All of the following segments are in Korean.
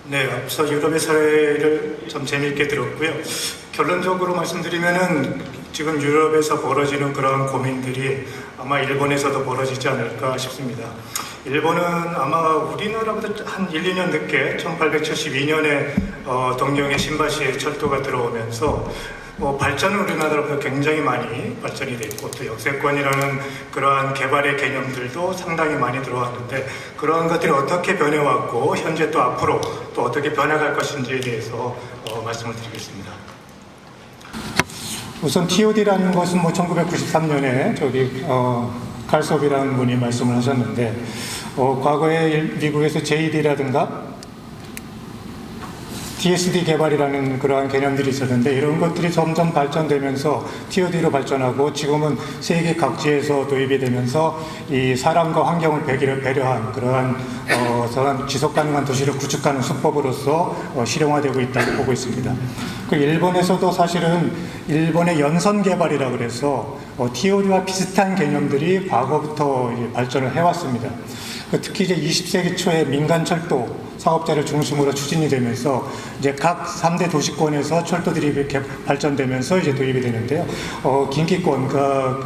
네, 앞서 유럽의 사례를 좀 재미있게 들었고요. 결론적으로 말씀드리면은 지금 유럽에서 벌어지는 그런 고민들이 아마 일본에서도 벌어지지 않을까 싶습니다. 일본은 아마 우리나라보다 한 1, 2년 늦게 1872년에 동경의 신바시에 철도가 들어오면서 발전은 우리나라보다 굉장히 많이 발전이 됐고 또 역세권이라는 그러한 개발의 개념들도 상당히 많이 들어왔는데 그러한 것들이 어떻게 변해왔고 현재 또 앞으로 또 어떻게 변해갈 것인지에 대해서 말씀을 드리겠습니다. 우선 TOD라는 것은 1993년에 칼섭이라는 분이 말씀을 하셨는데 과거에 미국에서 JD라든가 TSD 개발이라는 그러한 개념들이 있었는데 이런 것들이 점점 발전되면서 TOD로 발전하고 지금은 세계 각지에서 도입이 되면서 이 사람과 환경을 배려한 그러한 지속 가능한 도시를 구축하는 수법으로서 실용화되고 있다고 보고 있습니다. 그 일본에서도 사실은 일본의 연선 개발이라고 그래서 TOD와 비슷한 개념들이 과거부터 발전을 해왔습니다. 특히 이제 20세기 초에 민간 철도 사업자를 중심으로 추진이 되면서 이제 각 3대 도시권에서 철도들이 이렇게 발전되면서 이제 도입이 되는데요. 긴키권과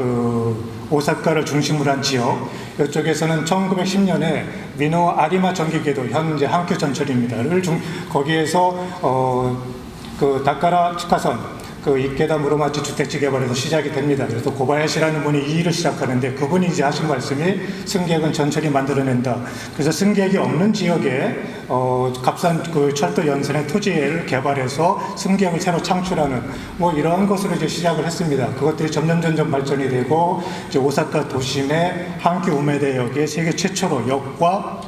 오사카를 중심으로 한 지역, 이쪽에서는 1910년에 미노 아리마 전기궤도, 현재 한큐 전철입니다. 거기에서 다카라 치카선, 이케다 무로마치 주택지 개발에서 시작이 됩니다. 그래서 고바야시라는 분이 이 일을 시작하는데 그분이 이제 하신 말씀이 승객은 전철이 만들어낸다. 그래서 승객이 없는 지역에 값싼 철도 연선의 토지를 개발해서 승객을 새로 창출하는 이러한 것으로 이제 시작을 했습니다. 그것들이 점점 발전이 되고 이제 오사카 도심의 한큐 우메데역에 세계 최초로 역과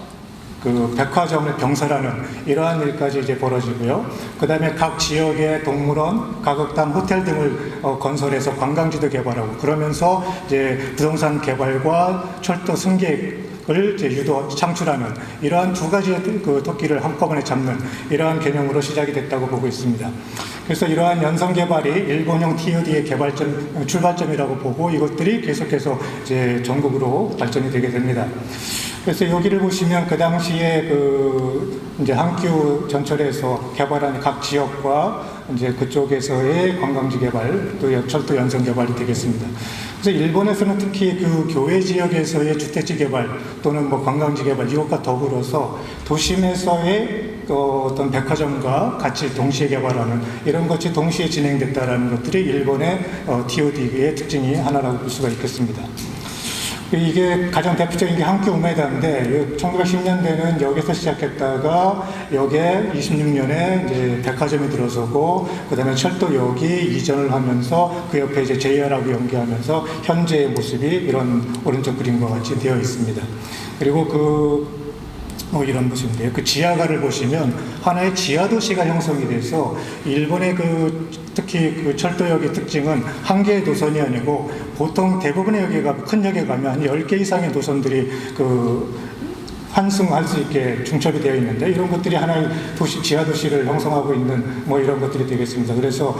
백화점을 병설하는 이러한 일까지 이제 벌어지고요. 그 다음에 각 지역의 동물원, 가극단, 호텔 등을 건설해서 관광지도 개발하고 그러면서 이제 부동산 개발과 철도 승객을 이제 창출하는 이러한 두 가지의 토끼를 한꺼번에 잡는 이러한 개념으로 시작이 됐다고 보고 있습니다. 그래서 이러한 연성 개발이 일본형 TOD의 출발점이라고 보고 이것들이 계속해서 이제 전국으로 발전이 되게 됩니다. 그래서 여기를 보시면 그 당시에 이제 한큐 전철에서 개발한 각 지역과 이제 그쪽에서의 관광지 개발, 또 철도 연성 개발이 되겠습니다. 그래서 일본에서는 특히 교외 지역에서의 주택지 개발 또는 관광지 개발 이것과 더불어서 도심에서의 어떤 백화점과 같이 동시에 개발하는 이런 것이 동시에 진행됐다라는 것들이 일본의 TOD의 특징이 하나라고 볼 수가 있겠습니다. 이게 가장 대표적인 게 한큐 우메다인데 1910년대는 여기서 시작했다가 여기에 26년에 이제 백화점이 들어서고 그 다음에 철도역이 이전을 하면서 그 옆에 이제 JR하고 연계하면서 현재의 모습이 이런 오른쪽 그림과 같이 되어 있습니다. 그리고 이런 모습인데요. 지하가를 보시면 하나의 지하도시가 형성이 돼서 일본의 특히 철도역의 특징은 한 개의 노선이 아니고 보통 대부분의 큰 역에 가면 10개 이상의 노선들이 환승할 수 있게 중첩이 되어 있는데 이런 것들이 하나의 지하도시를 형성하고 있는 이런 것들이 되겠습니다. 그래서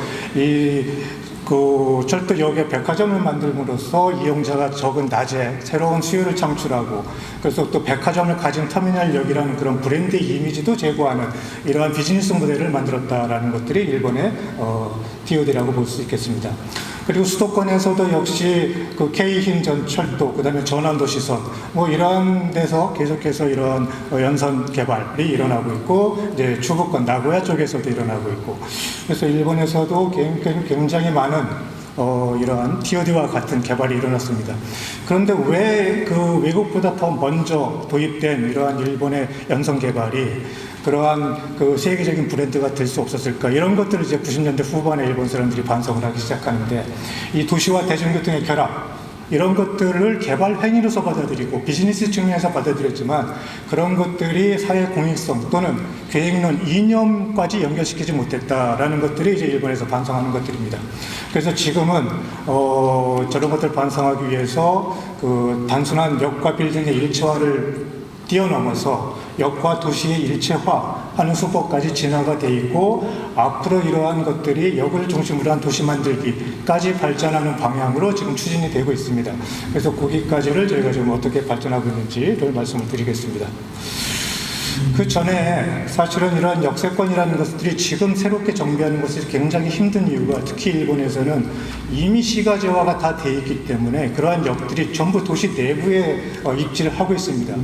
철도역에 백화점을 만들므로써 이용자가 적은 낮에 새로운 수요를 창출하고 그래서 또 백화점을 가진 터미널역이라는 그런 브랜드 이미지도 제고하는 이러한 비즈니스 모델을 만들었다라는 것들이 일본의 TOD라고 볼 수 있겠습니다. 그리고 수도권에서도 역시 Khin 철도, 그 다음에 전환도시선, 이런 데서 계속해서 이런 연선 개발이 일어나고 있고, 이제 중부권 나고야 쪽에서도 일어나고 있고, 그래서 일본에서도 굉장히 많은 이러한 TOD와 같은 개발이 일어났습니다. 그런데 왜 외국보다 더 먼저 도입된 이러한 일본의 연선 개발이 그러한 세계적인 브랜드가 될 수 없었을까? 이런 것들을 이제 90년대 후반에 일본 사람들이 반성을 하기 시작하는데 이 도시와 대중교통의 결합, 이런 것들을 개발 행위로서 받아들이고 비즈니스 측면에서 받아들였지만 그런 것들이 사회 공익성 또는 계획론 이념까지 연결시키지 못했다라는 것들이 이제 일본에서 반성하는 것들입니다. 그래서 지금은 저런 것들을 반성하기 위해서 단순한 역과 빌딩의 일체화를 뛰어넘어서 역과 도시의 일체화하는 수법까지 진화가 돼 있고 앞으로 이러한 것들이 역을 중심으로 한 도시 만들기까지 발전하는 방향으로 지금 추진이 되고 있습니다. 그래서 거기까지를 저희가 지금 어떻게 발전하고 있는지를 말씀을 드리겠습니다. 그 전에 사실은 이러한 역세권이라는 것들이 지금 새롭게 정비하는 것이 굉장히 힘든 이유가 특히 일본에서는 이미 시가제화가 다 돼 있기 때문에 그러한 역들이 전부 도시 내부에 입지를 하고 있습니다.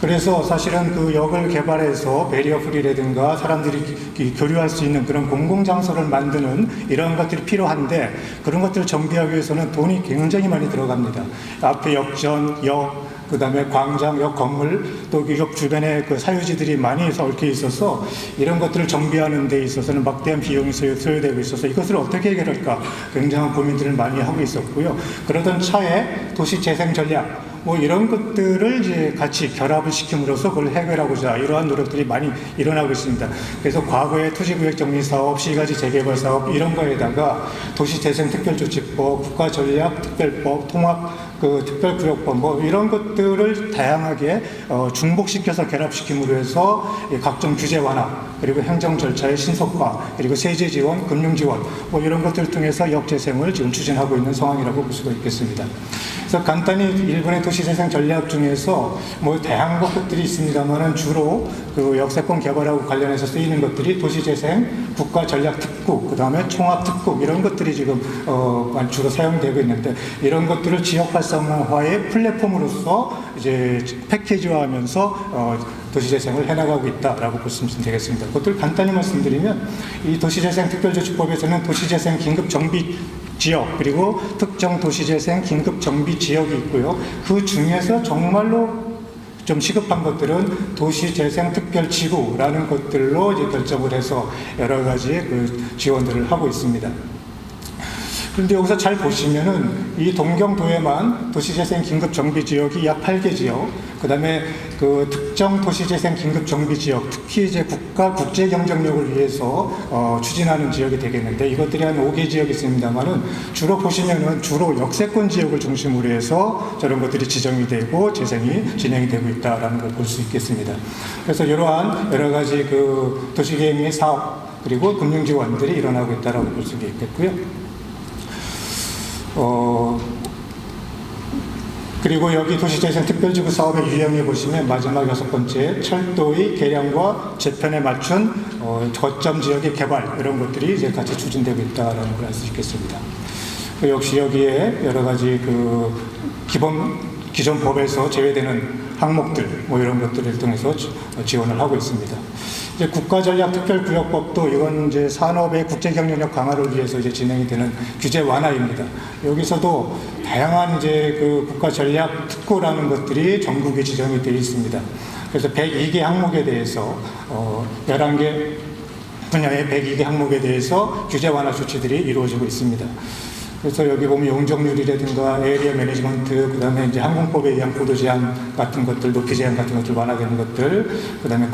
그래서 사실은 그 역을 개발해서 베리어 프리라든가 사람들이 교류할 수 있는 그런 공공장소를 만드는 이런 것들이 필요한데 그런 것들을 정비하기 위해서는 돈이 굉장히 많이 들어갑니다. 앞에 역전, 역, 그 다음에 광장, 역 건물, 또 역 주변에 그 사유지들이 많이 얽혀 있어서 이런 것들을 정비하는 데 있어서는 막대한 비용이 소요되고 있어서 이것을 어떻게 해결할까 굉장한 고민들을 많이 하고 있었고요. 그러던 차에 도시재생 전략, 뭐 이런 것들을 이제 같이 결합을 시킴으로써 그걸 해결하고자 이러한 노력들이 많이 일어나고 있습니다. 그래서 과거의 토지구역 정리 사업, 시가지 재개발 사업 이런 거에다가 도시재생특별조치법, 국가전략특별법, 통합 특별구역법 뭐 이런 것들을 다양하게 중복시켜서 결합시킴으로 해서 각종 규제 완화 그리고 행정 절차의 신속화 그리고 세제 지원, 금융 지원 뭐 이런 것들을 통해서 역재생을 지금 추진하고 있는 상황이라고 볼 수가 있겠습니다. 그래서 간단히 일본의 도시재생 전략 중에서 뭐 다양한 것들이 있습니다만은 주로 그 역세권 개발하고 관련해서 쓰이는 것들이 도시재생, 국가전략특구, 그 다음에 총합특구 이런 것들이 지금 주로 사용되고 있는데 이런 것들을 지역 활성화의 플랫폼으로서 이제 패키지화하면서 도시재생을 해나가고 있다라고 보시면 되겠습니다. 그것들 간단히 말씀드리면 이 도시재생특별조치법에서는 도시재생 긴급정비 지역 그리고 특정 도시재생 긴급정비지역이 있고요. 그 중에서 정말로 좀 시급한 것들은 도시재생특별지구라는 것들로 이제 결정을 해서 여러 가지 그 지원들을 하고 있습니다. 그런데 여기서 잘 보시면은 이 동경도에만 도시재생 긴급정비지역이 약 8개 지역, 그 다음에 그 특정 도시재생 긴급정비지역, 특히 이제 국가 국제경쟁력을 위해서 추진하는 지역이 되겠는데 이것들이 한 5개 지역이 있습니다만은 주로 보시면은 주로 역세권 지역을 중심으로 해서 저런 것들이 지정이 되고 재생이 진행이 되고 있다라는 걸 볼 수 있겠습니다. 그래서 이러한 여러 가지 그 도시계획 사업 그리고 금융지원들이 일어나고 있다라고 볼 수 있겠고요. 그리고 여기 도시재생 특별지구 사업의 유형에 보시면 마지막 6번째 철도의 개량과 재편에 맞춘 거점 지역의 개발 이런 것들이 이제 같이 추진되고 있다라는 걸 알 수 있겠습니다. 역시 여기에 여러 가지 그 기존 법에서 제외되는 항목들 뭐 이런 것들을 통해서 지원을 하고 있습니다. 이제 국가전략특별구역법도 이건 이제 산업의 국제경쟁력 강화를 위해서 이제 진행이 되는 규제 완화입니다. 여기서도 다양한 이제 그 국가전략특구라는 것들이 전국에 지정이 되어 있습니다. 그래서 102개 항목에 대해서 11개 분야의 102개 항목에 대해서 규제 완화 조치들이 이루어지고 있습니다. 그래서 여기 보면 용적률이라든가 에리어 매니지먼트, 그 다음에 이제 항공법에 의한 고도 제한 같은 것들, 높이 제한 같은 것들 완화되는 것들, 그 다음에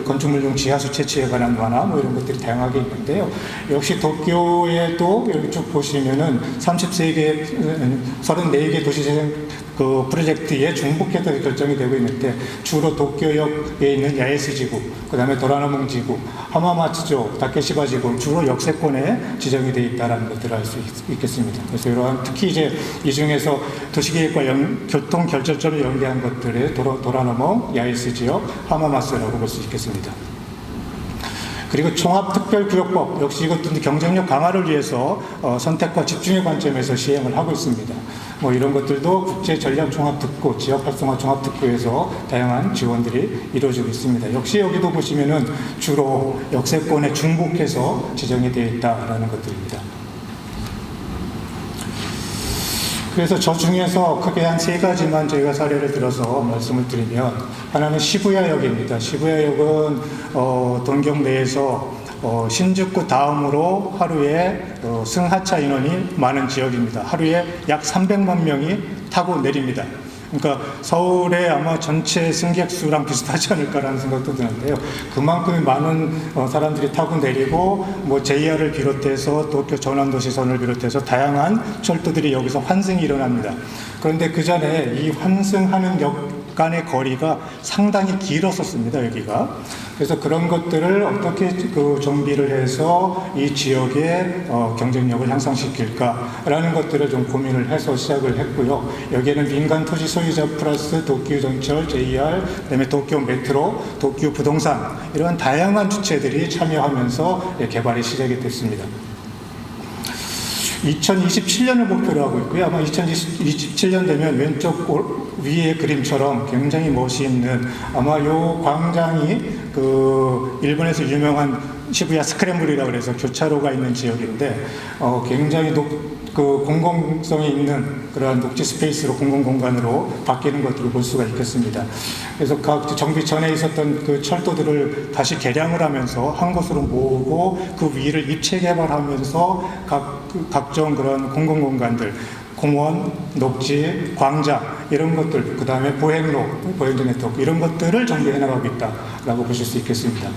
건축물용 지하수 채취에 관한 완화, 뭐 이런 것들이 다양하게 있는데요. 역시 도쿄에도 여기 쭉 보시면은 34개 도시재생 그 프로젝트에 중복해서 결정이 되고 있는데 주로 도쿄역에 있는 야에스 지구, 그 다음에 도라노몽 지구, 하마마츠조, 다케시바 지구 주로 역세권에 지정이 되어 있다는 것들을 알 수 있겠습니다. 그래서 이러한 특히 이제 이 중에서 도시계획과 교통 결절점을 연계한 것들의 도라노몽, 야에스 지역, 하마마츠라고 볼 수 있겠습니다. 그리고 총합특별구역법 역시 이것도 경쟁력 강화를 위해서 선택과 집중의 관점에서 시행을 하고 있습니다. 뭐 이런 것들도 국제전략종합특구, 지역활성화종합특구에서 다양한 지원들이 이루어지고 있습니다. 역시 여기도 보시면은 주로 역세권에 중복해서 지정이 되어 있다라는 것들입니다. 그래서 저 중에서 크게 한 3가지만 저희가 사례를 들어서 말씀을 드리면 하나는 시부야역입니다. 시부야역은 동경 내에서 신주쿠 다음으로 하루에 승하차 인원이 많은 지역입니다. 하루에 약 300만 명이 타고 내립니다. 그러니까 서울의 아마 전체 승객 수랑 비슷하지 않을까라는 생각도 드는데요. 그만큼 많은 사람들이 타고 내리고 뭐 JR을 비롯해서 도쿄 전환도시선을 비롯해서 다양한 철도들이 여기서 환승이 일어납니다. 그런데 그 전에 이 환승하는 역 간의 거리가 상당히 길었었습니다, 여기가. 그래서 그런 것들을 어떻게 그 정비를 해서 이 지역의 경쟁력을 향상시킬까라는 것들을 좀 고민을 해서 시작을 했고요. 여기에는 민간 토지 소유자 플러스 도쿄 전철, JR, 그다음에 도쿄 메트로, 도쿄 부동산 이런 다양한 주체들이 참여하면서 개발이 시작이 됐습니다. 2027년을 목표로 하고 있고요. 아마 2027년 되면 왼쪽 위의 그림처럼 굉장히 멋있는 아마 요 광장이 그 일본에서 유명한 시부야 스크램블이라고 해서 교차로가 있는 지역인데 굉장히 그 공공성이 있는 그러한 녹지 스페이스로 공공공간으로 바뀌는 것들을 볼 수가 있겠습니다. 그래서 각 정비 전에 있었던 그 철도들을 다시 개량을 하면서 한 곳으로 모으고 그 위를 입체 개발하면서 각종 그런 공공공간들 공원, 녹지, 광장 이런 것들, 그 다음에 보행로, 보행도 네트워크 이런 것들을 정비해 나가고 있다라고 보실 수 있겠습니다.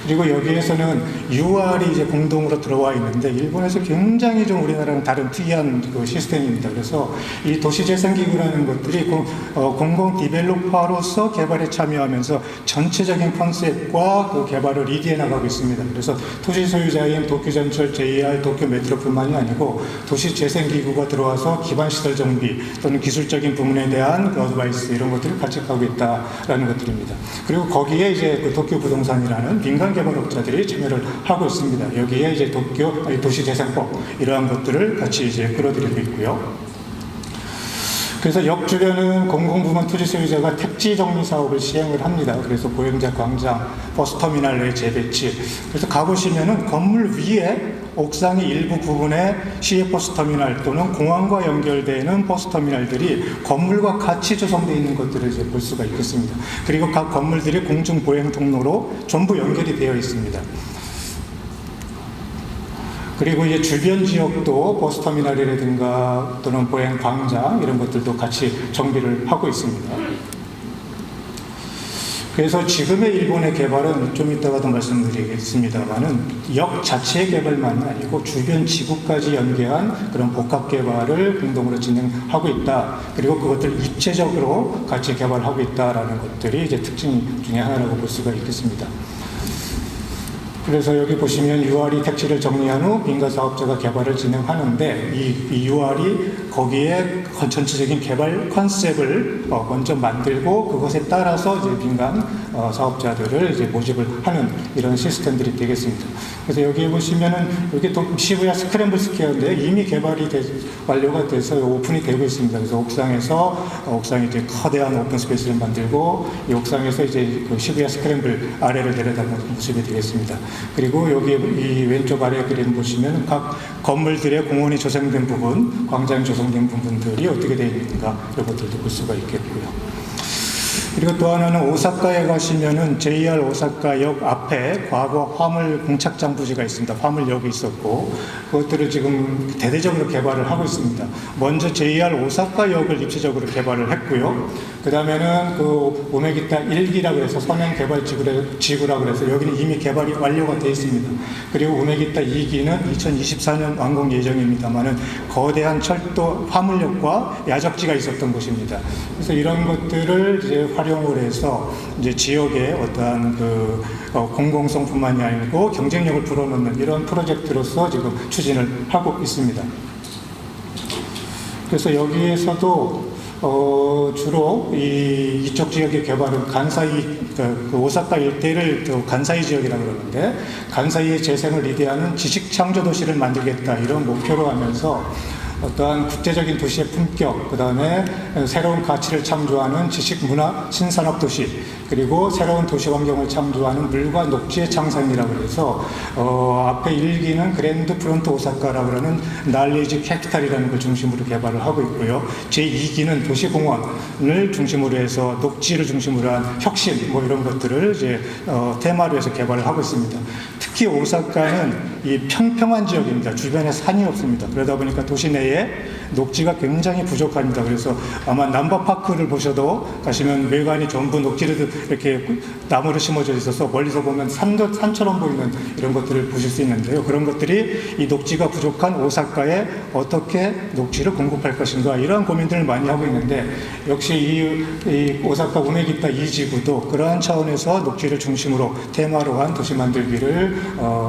그리고 여기에서는 UR이 이제 공동으로 들어와 있는데 일본에서 굉장히 좀 우리나라랑 다른 특이한 그 시스템입니다. 그래서 이 도시재생기구라는 것들이 공공 디벨로퍼로서 개발에 참여하면서 전체적인 컨셉과 그 개발을 리드해 나가고 있습니다. 그래서 토지 소유자인 도쿄전철, JR, 도쿄 메트로뿐만이 아니고 도시재생기구가 들어와서 기반시설 정비 또는 기술적인 부분에 대한 그 어드바이스 이런 것들을 같이 하고 있다라는 것들입니다. 그리고 거기에 이제 그 도쿄 부동산이라는 민간 개발업자들이 참여를 하고 있습니다. 여기에 이제 도시재생법 이러한 것들을 같이 이제 끌어들이고 있고요. 그래서 역 주변은 공공부문 토지 소유자가 택지 정리 사업을 시행을 합니다. 그래서 보행자 광장, 버스터미널 내 재배치. 그래서 가보시면은 건물 위에 옥상의 일부 부분에 시외 버스터미널 또는 공항과 연결되는 버스터미널들이 건물과 같이 조성되어 있는 것들을 이제 볼 수가 있겠습니다. 그리고 각 건물들이 공중 보행 통로로 전부 연결이 되어 있습니다. 그리고 이제 주변 지역도 버스터미널이라든가 또는 보행 광장 이런 것들도 같이 정비를 하고 있습니다. 그래서 지금의 일본의 개발은 좀 이따가도 말씀드리겠습니다만은 역 자체의 개발만이 아니고 주변 지구까지 연계한 그런 복합 개발을 공동으로 진행하고 있다. 그리고 그것들 입체적으로 같이 개발하고 있다라는 것들이 이제 특징 중에 하나라고 볼 수가 있겠습니다. 그래서 여기 보시면 UR이 택지를 정리한 후 민간 사업자가 개발을 진행하는데 이 UR이 거기에 전체적인 개발 컨셉을 먼저 만들고 그것에 따라서 이제 민간 사업자들을 이제 모집을 하는 이런 시스템들이 되겠습니다. 그래서 여기 보시면은 여기 시부야 스크램블 스퀘어인데 이미 개발이 완료가 돼서 오픈이 되고 있습니다. 그래서 옥상에 이제 거대한 오픈 스페이스를 만들고 이 옥상에서 이제 그 시부야 스크램블 아래를 내려다보는 모습이 되겠습니다. 그리고 여기 이 왼쪽 아래 그림 보시면 각 건물들의 공원이 조성된 부분, 광장이 조성된 부분들이 어떻게 되어 있는가 이런 것들도 볼 수가 있겠고요. 그리고 또 하나는 오사카에 가시면은 JR 오사카역 앞에 과거 화물 공착장 부지가 있습니다. 화물역이 있었고 그것들을 지금 대대적으로 개발을 하고 있습니다. 먼저 JR 오사카역을 입체적으로 개발을 했고요. 그 다음에는 그 오메기타 1기라고 해서 선행 개발 지구라고 해서 여기는 이미 개발이 완료가 되어 있습니다. 그리고 오메기타 2기는 2024년 완공 예정입니다만은 거대한 철도 화물역과 야적지가 있었던 곳입니다. 그래서 이런 것들을 이제 활용을 해서 이제 지역의 어떠한 그 공공성뿐만이 아니고 경쟁력을 불어넣는 이런 프로젝트로서 지금 추진을 하고 있습니다. 그래서 여기에서도 주로 이쪽 지역의 개발은 간사이 그 오사카 일대를 간사이 지역이라고 그러는데 간사이의 재생을 리드하는 지식 창조 도시를 만들겠다 이런 목표로 하면서 어떠한 국제적인 도시의 품격, 그 다음에 새로운 가치를 창조하는 지식 문화 신산업 도시, 그리고 새로운 도시 환경을 창조하는 물과 녹지의 창산이라고 해서 앞에 1기는 그랜드 프론트 오사카라고 하는 날리지 캐피탈이라는 걸 중심으로 개발을 하고 있고요. 제2기는 도시공원을 중심으로 해서 녹지를 중심으로 한 혁신 뭐 이런 것들을 이제 테마로 해서 개발을 하고 있습니다. 특히 오사카는 이 평평한 지역입니다. 주변에 산이 없습니다. 그러다 보니까 도시 내에 녹지가 굉장히 부족합니다. 그래서 아마 남바파크를 보셔도 가시면 외관이 전부 녹지를 이렇게 나무로 심어져 있어서 멀리서 보면 산처럼 보이는 이런 것들을 보실 수 있는데요. 그런 것들이 이 녹지가 부족한 오사카에 어떻게 녹지를 공급할 것인가, 이런 고민들을 많이 하고 있는데, 역시 이 오사카 우메기타 2지구도 그러한 차원에서 녹지를 중심으로 테마로 한 도시 만들기를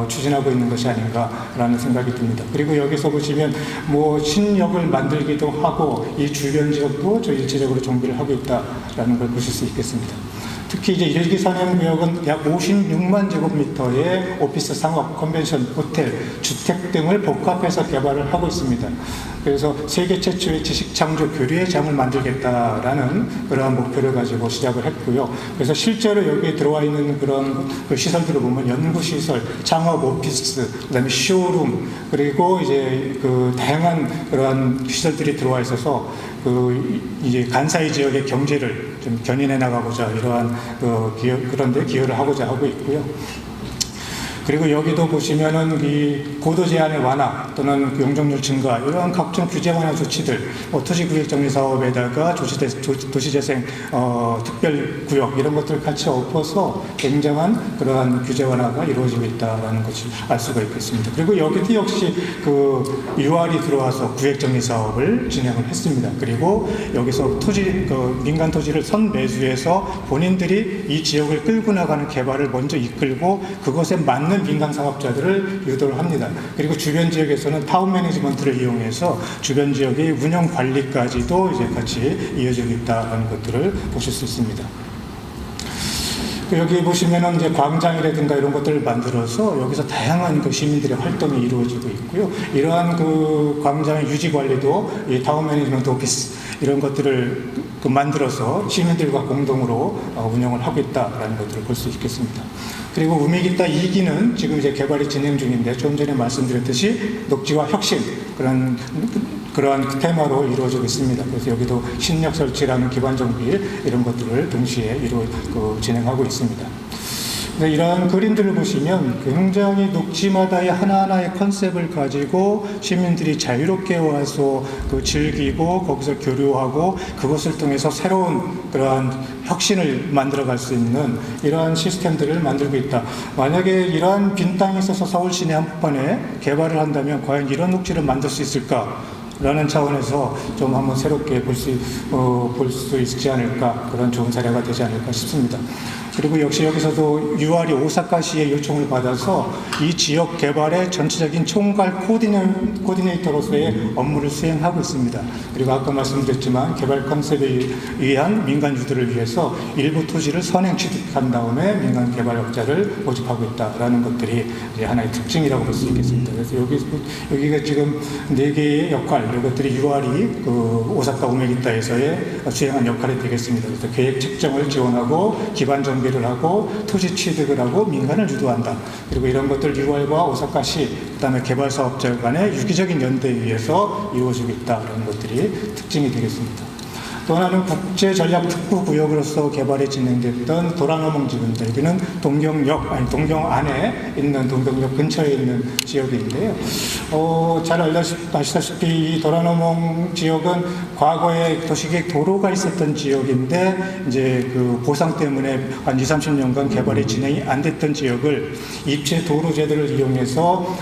추진하고 있는 것이 아닌가라는 생각이 듭니다. 그리고 여기서 보시면 뭐 신역을 만들기도 하고 이 주변 지역도 저 일체적으로 정비를 하고 있다라는 걸 보실 수 있겠습니다. 특히 이제 일기 산행구역은 약 56만 제곱미터의 오피스, 상업, 컨벤션, 호텔, 주택 등을 복합해서 개발을 하고 있습니다. 그래서 세계 최초의 지식창조 교류의 장을 만들겠다라는 그러한 목표를 가지고 시작을 했고요. 그래서 실제로 여기에 들어와 있는 그런 그 시설들을 보면 연구시설, 창업 오피스, 그다음에 쇼룸, 그리고 이제 그 다양한 그러한 시설들이 들어와 있어서 그 이제 간사이 지역의 경제를 좀 견인해 나가고자 이러한 그런 데 기여를 하고자 하고 있고요. 그리고 여기도 보시면은 이 고도 제한의 완화 또는 용적률 증가, 이러한 각종 규제 완화 조치들, 토지구역 정리 사업에다가 도시재생 특별구역 이런 것들을 같이 엎어서 굉장한 그러한 규제 완화가 이루어지고 있다는 것을 알 수가 있겠습니다. 그리고 여기도 역시 그 UR이 들어와서 구역 정리 사업을 진행을 했습니다. 그리고 여기서 민간 토지를 선매수해서 본인들이 이 지역을 끌고 나가는 개발을 먼저 이끌고 그것에 맞는 민간 사업자들을 유도를 합니다. 그리고 주변 지역에서는 타운 매니지먼트를 이용해서 주변 지역의 운영 관리까지도 이제 같이 이어지고 있다는 것들을 보실 수 있습니다. 여기 보시면은 이제 광장이라든가 이런 것들을 만들어서 여기서 다양한 그 시민들의 활동이 이루어지고 있고요. 이러한 그 광장의 유지 관리도 이 타운 매니지먼트 오피스 이런 것들을 만들어서 시민들과 공동으로 운영을 하고 있다라는 것들을 볼 수 있겠습니다. 그리고 우메기타 2기는 지금 이제 개발이 진행 중인데, 좀 전에 말씀드렸듯이 녹지와 혁신, 그러한 테마로 이루어지고 있습니다. 그래서 여기도 신력 설치라는 기반 정비 이런 것들을 동시에 진행하고 있습니다. 이러한 그림들을 보시면 굉장히 녹지마다의 하나하나의 컨셉을 가지고 시민들이 자유롭게 와서 즐기고 거기서 교류하고 그것을 통해서 새로운 그러한 혁신을 만들어갈 수 있는 이러한 시스템들을 만들고 있다. 만약에 이러한 빈 땅이 있어서 서울 시내 한복판에 개발을 한다면 과연 이런 녹지를 만들 수 있을까? 라는 차원에서 좀 한번 새롭게 볼 수 있지 않을까, 그런 좋은 사례가 되지 않을까 싶습니다. 그리고 역시 여기서도 UR이 오사카시의 요청을 받아서 이 지역 개발의 전체적인 총괄 코디네이터로서의 업무를 수행하고 있습니다. 그리고 아까 말씀드렸지만 개발 컨셉에 의한 민간 유도를 위해서 일부 토지를 선행 취득한 다음에 민간 개발업자를 모집하고 있다라는 것들이 이제 하나의 특징이라고 볼 수 있겠습니다. 그래서 여기가 지금 4개의 역할, 이것들이 UR이 오사카 우메기타에서의 수행한 역할이 되겠습니다. 그래서 계획 책정을 지원하고 기반 정비를 하고 토지 취득을 하고 민간을 유도한다. 그리고 이런 것들 UR과 오사카시, 그다음에 개발 사업자 간의 유기적인 연대에 의해서 이루어지고 있다는 것들이 특징이 되겠습니다. 또 하나는 국제전략특구구역으로서 개발이 진행됐던 도라노몽 지구입니다. 여기는 동경 안에 있는, 동경역 근처에 있는 지역인데요. 잘 아시다시피 이 도라노몽 지역은 과거에 도시계획 도로가 있었던 지역인데, 이제 그 보상 때문에 한 20-30년간 개발이 진행이 안 됐던 지역을 입체 도로 제도를 이용해서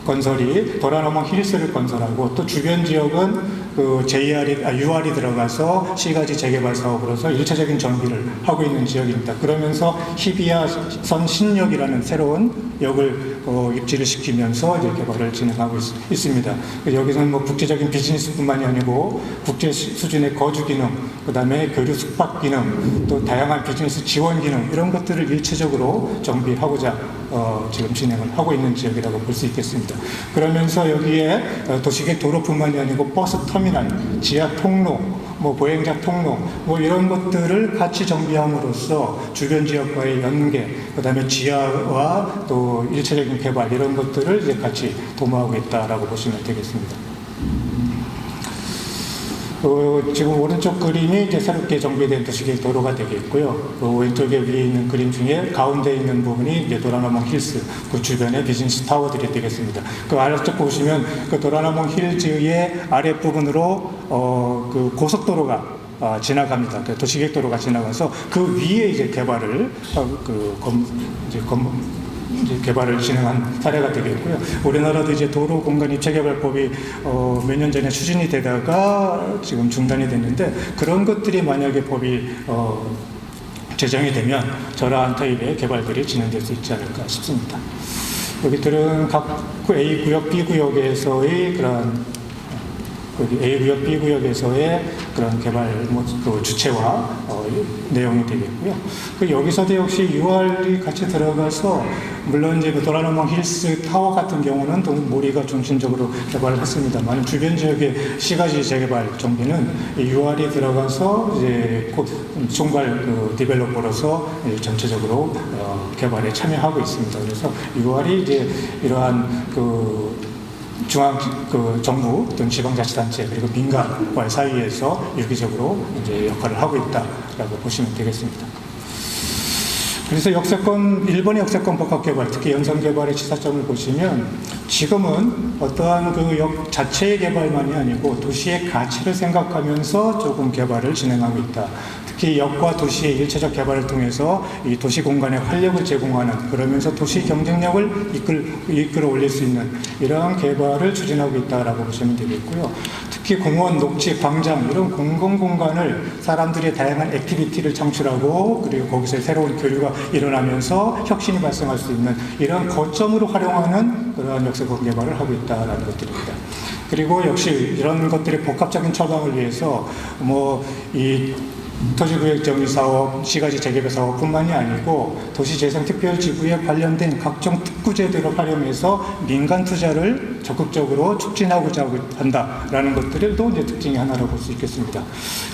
건설이 도라노몽 힐스를 건설하고, 또 주변 지역은 UR이 들어가서 시가지 재개발 사업으로서 일차적인 정비를 하고 있는 지역입니다. 그러면서 히비야선 신역이라는 새로운 역을 입지를 시키면서 이제 개발을 진행하고 있습니다. 여기서는 국제적인 비즈니스뿐만이 아니고 국제 수준의 거주 기능, 그다음에 교류 숙박 기능, 또 다양한 비즈니스 지원 기능, 이런 것들을 일체적으로 정비하고자 지금 진행을 하고 있는 지역이라고 볼 수 있겠습니다. 그러면서 여기에 도시계획 도로뿐만이 아니고 버스 터미널, 지하 통로, 보행자 통로, 이런 것들을 같이 정비함으로써 주변 지역과의 연계, 그 다음에 지하와 또 일체적인 개발, 이런 것들을 이제 같이 도모하고 있다라고 보시면 되겠습니다. 지금 오른쪽 그림이 이제 새롭게 정비된 도시계획 도로가 되겠고요. 그 왼쪽에 위에 있는 그림 중에 가운데 있는 부분이 이제 도라나몽 힐스, 그 주변의 비즈니스 타워들이 되겠습니다. 그 아래쪽 보시면 그 도라나몽 힐즈의 아랫부분으로 그 고속도로가 지나갑니다. 그 도시계획도로가 지나가서 그 위에 이제 개발을 이제 개발을 진행한 사례가 되겠고요. 우리나라도 이제 도로공간 입체개발법이 몇 년 전에 추진이 되다가 지금 중단이 됐는데, 그런 것들이 만약에 법이 제정이 되면 저러한 타입의 개발들이 진행될 수 있지 않을까 싶습니다. 여기들은 각 A 구역, B 구역에서의 그런 A 구역, B 구역에서의 그런 개발 그 주체와 내용이 되겠고요. 여기서도 역시 UR이 같이 들어가서, 물론 이제 그 도라나몽 힐스 타워 같은 경우는 모리가 중심적으로 개발을 했습니다만, 주변 지역의 시가지 재개발 정비는 UR이 들어가서 이제 총괄 그 디벨로퍼로서 전체적으로 개발에 참여하고 있습니다. 그래서 UR이 이제 이러한 정부 또는 지방자치단체 그리고 민간과의 사이에서 유기적으로 이제 역할을 하고 있다라고 보시면 되겠습니다. 그래서 일본의 역세권 복합개발, 특히 연성개발의 시사점을 보시면, 지금은 어떠한 그 역 자체의 개발만이 아니고 도시의 가치를 생각하면서 조금 개발을 진행하고 있다. 특히 역과 도시의 일체적 개발을 통해서 이 도시 공간에 활력을 제공하는, 그러면서 도시 경쟁력을 이끌어 올릴 수 있는 이러한 개발을 추진하고 있다라고 보시면 되겠고요. 특히 공원, 녹지, 광장 이런 공공공간을 사람들의 다양한 액티비티를 창출하고, 그리고 거기서 새로운 교류가 일어나면서 혁신이 발생할 수 있는 이런 거점으로 활용하는 그런 역세권 개발을 하고 있다라는 것들입니다. 그리고 역시 이런 것들의 복합적인 처방을 위해서 이 토지구역정의사업, 시가지 재개발 사업뿐만이 아니고 도시재생특별지구에 관련된 각종 특구제도를 활용해서 민간 투자를 적극적으로 촉진하고자 한다라는 것들도 이제 특징이 하나로 볼 수 있겠습니다.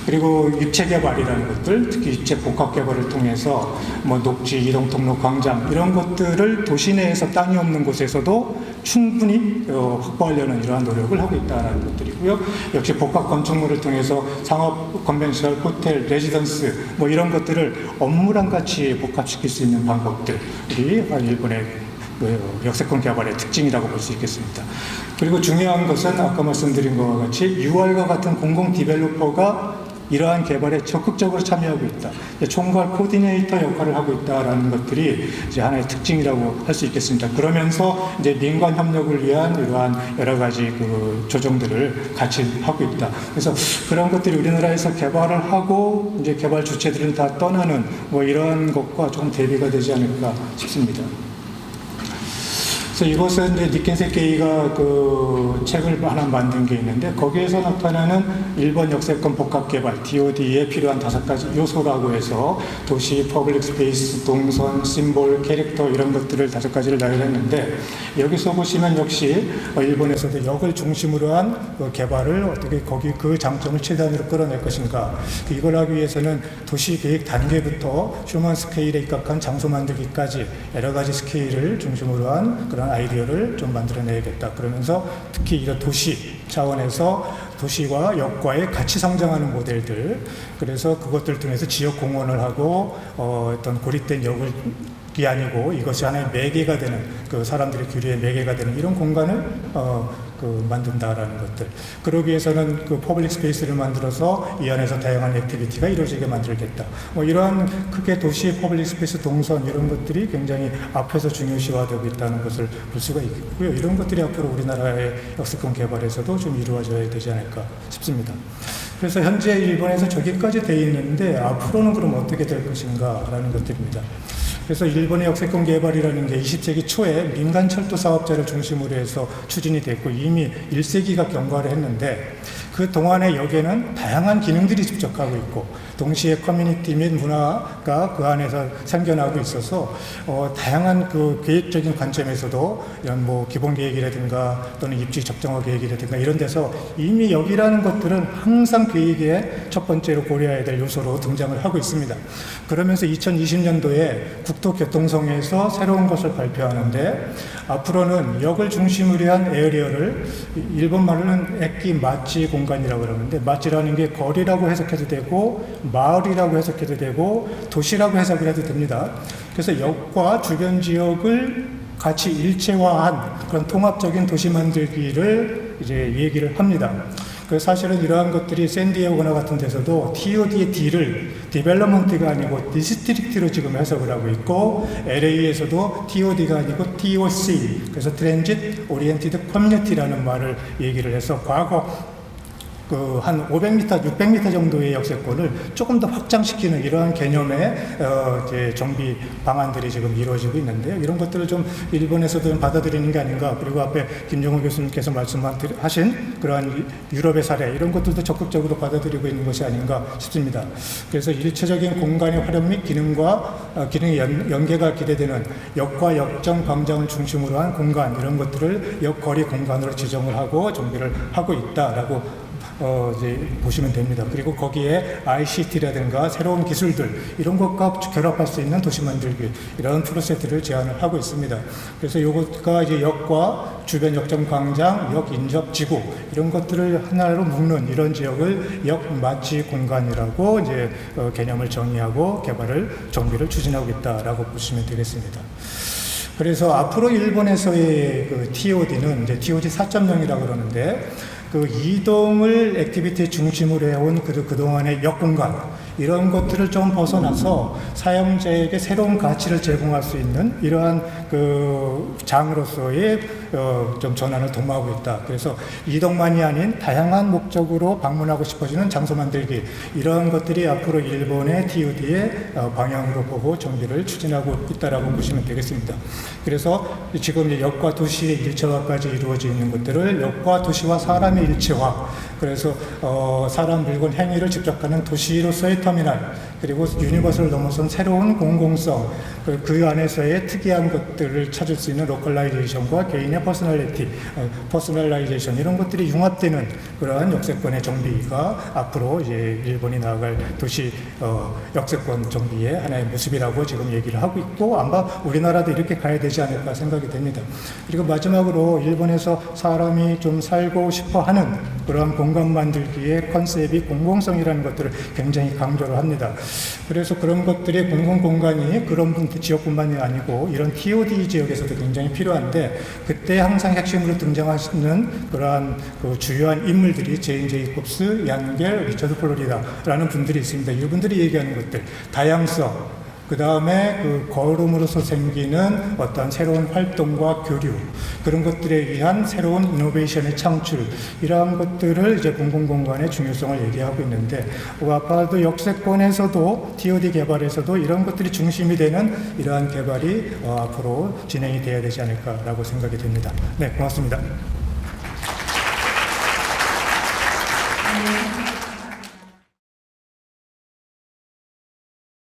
그리고 입체개발이라는 것들, 특히 입체 복합개발을 통해서 녹지, 이동통로, 광장 이런 것들을 도시 내에서 땅이 없는 곳에서도 충분히 확보하려는 이러한 노력을 하고 있다는 것들이고요. 역시 복합 건축물을 통해서 상업, 컨벤셔널, 호텔, 레지던스 이런 것들을 업무랑 같이 복합시킬 수 있는 방법들이 일본의 역세권 개발의 특징이라고 볼 수 있겠습니다. 그리고 중요한 것은 아까 말씀드린 것과 같이 UR과 같은 공공 디벨로퍼가 이러한 개발에 적극적으로 참여하고 있다. 총괄 코디네이터 역할을 하고 있다라는 것들이 이제 하나의 특징이라고 할 수 있겠습니다. 그러면서 이제 민관 협력을 위한 이러한 여러 가지 그 조정들을 같이 하고 있다. 그래서 그런 것들이 우리나라에서 개발을 하고 이제 개발 주체들은 다 떠나는 이런 것과 좀 대비가 되지 않을까 싶습니다. 그래서 이것은 이제 니켄세케이가 그 책을 하나 만든 게 있는데, 거기에서 나타나는 일본 역세권 복합개발 DOD에 필요한 5가지 요소라고 해서 도시, 퍼블릭 스페이스, 동선, 심볼, 캐릭터 이런 것들을 5가지를 나열했는데, 여기서 보시면 역시 일본에서도 역을 중심으로 한 그 개발을 어떻게 거기 그 장점을 최대한으로 끌어낼 것인가, 이걸 하기 위해서는 도시 계획 단계부터 휴먼 스케일에 입각한 장소 만들기까지 여러 가지 스케일을 중심으로 한 그런 아이디어를 좀 만들어내야겠다. 그러면서 특히 이런 도시 차원에서 도시와 역과의 같이 성장하는 모델들, 그래서 그것들 통해서 지역 공헌을 하고 어떤 고립된 역을 이 아니고 이것이 하나의 매개가 되는, 그 사람들의 교류의 매개가 되는 이런 공간을 만든다라는 것들. 그러기 위해서는 그 퍼블릭 스페이스를 만들어서 이 안에서 다양한 액티비티가 이루어지게 만들겠다. 이러한 크게 도시 퍼블릭 스페이스 동선 이런 것들이 굉장히 앞에서 중요시화되고 있다는 것을 볼 수가 있고요. 이런 것들이 앞으로 우리나라의 역세권 개발에서도 좀 이루어져야 되지 않을까 싶습니다. 그래서 현재 일본에서 저기까지 돼 있는데 앞으로는 그럼 어떻게 될 것인가라는 것들입니다. 그래서 일본의 역세권 개발이라는 게 20세기 초에 민간 철도 사업자를 중심으로 해서 추진이 됐고 이미 1세기가 경과를 했는데, 그 동안의 역에는 다양한 기능들이 집적하고 있고 동시에 커뮤니티 및 문화가 그 안에서 생겨나고 있어서 다양한 그 계획적인 관점에서도 이런 뭐 기본 계획이라든가 또는 입지 적정화 계획이라든가 이런 데서 이미 여기라는 것들은 항상 계획의 첫 번째로 고려해야 될 요소로 등장을 하고 있습니다. 그러면서 2020년도에 국토교통성에서 새로운 것을 발표하는데 앞으로는 역을 중심으로 한 에어리어를 일본 말로는 에키 마치 공간이라고 그러는데 마치라는 게 거리라고 해석해도 되고 마을이라고 해석해도 되고 도시라고 해석을 해도 됩니다. 그래서 역과 주변 지역을 같이 일체화한 그런 통합적인 도시 만들기를 이제 얘기를 합니다. 그 사실은 이러한 것들이 샌디에고나 같은 데서도 TOD의 D를 디벨롭먼트가 아니고 디스트릭트로 지금 해석을 하고 있고 LA에서도 TOD가 아니고 TOC 그래서 트랜짓 오리엔티드 커뮤니티라는 말을 얘기를 해서 과거 한 500m, 600m 정도의 역세권을 조금 더 확장시키는 이러한 개념의 이제 정비 방안들이 지금 이루어지고 있는데요. 이런 것들을 좀 일본에서도 받아들이는 게 아닌가. 그리고 앞에 김정우 교수님께서 말씀하신 그러한 유럽의 사례 이런 것들도 적극적으로 받아들이고 있는 것이 아닌가 싶습니다. 그래서 일체적인 공간의 활용 및 기능의 연계가 기대되는 역과 역정 광장을 중심으로 한 공간 이런 것들을 역거리 공간으로 지정을 하고 정비를 하고 있다라고 이제 보시면 됩니다. 그리고 거기에 ICT라든가 새로운 기술들 이런 것과 결합할 수 있는 도시 만들기 이런 프로세트를 제안을 하고 있습니다. 그래서 이것과 이제 역과 주변 역점 광장, 역 인접 지구 이런 것들을 하나로 묶는 이런 지역을 역 마치 공간이라고 이제 개념을 정의하고 개발을 정비를 추진하고 있다라고 보시면 되겠습니다. 그래서 앞으로 일본에서의 그 TOD는 이제 TOD 4.0이라고 그러는데 그 이동을 액티비티 중심으로 해온 그동안의 역공간 이런 것들을 좀 벗어나서 사용자에게 새로운 가치를 제공할 수 있는 이러한 그 장으로서의 좀 전환을 도모하고 있다. 그래서 이동만이 아닌 다양한 목적으로 방문하고 싶어지는 장소 만들기 이런 것들이 앞으로 일본의 TOD의 방향으로 보고 정비를 추진하고 있다라고 보시면 되겠습니다. 그래서 지금 역과 도시의 일체화까지 이루어져 있는 것들을 역과 도시와 사람의 일체화 그래서 사람, 물건, 행위를 집적하는 도시로서의 터미널 그리고 유니버스를 넘어선 새로운 공공성 그 안에서의 특이한 것들을 찾을 수 있는 로컬라이제이션과 개인의 퍼스널라이제이션 이런 것들이 융합되는 그러한 역세권의 정비가 앞으로 이제 일본이 나아갈 도시 역세권 정비의 하나의 모습이라고 지금 얘기를 하고 있고 아마 우리나라도 이렇게 가야 되지 않을까 생각이 됩니다. 그리고 마지막으로 일본에서 사람이 좀 살고 싶어 하는 그러한 공간 만들기의 컨셉이 공공성이라는 것들을 굉장히 강조를 합니다. 그래서 그런 것들이 공공공간이 그런 지역뿐만이 아니고 이런 TOD 지역에서도 굉장히 필요한데 그때 항상 핵심으로 등장하시는 그러한 그 주요한 인물들이 제인 제이콥스, 양겔, 리처드 플로리다라는 분들이 있습니다. 이분들이 얘기하는 것들 다양성 그 다음에 그 걸음으로서 생기는 어떤 새로운 활동과 교류 그런 것들에 의한 새로운 이노베이션의 창출 이러한 것들을 이제 공공공간의 중요성을 얘기하고 있는데 아파도 역세권에서도 TOD 개발에서도 이런 것들이 중심이 되는 이러한 개발이 앞으로 진행이 돼야 되지 않을까라고 생각이 됩니다. 네, 고맙습니다.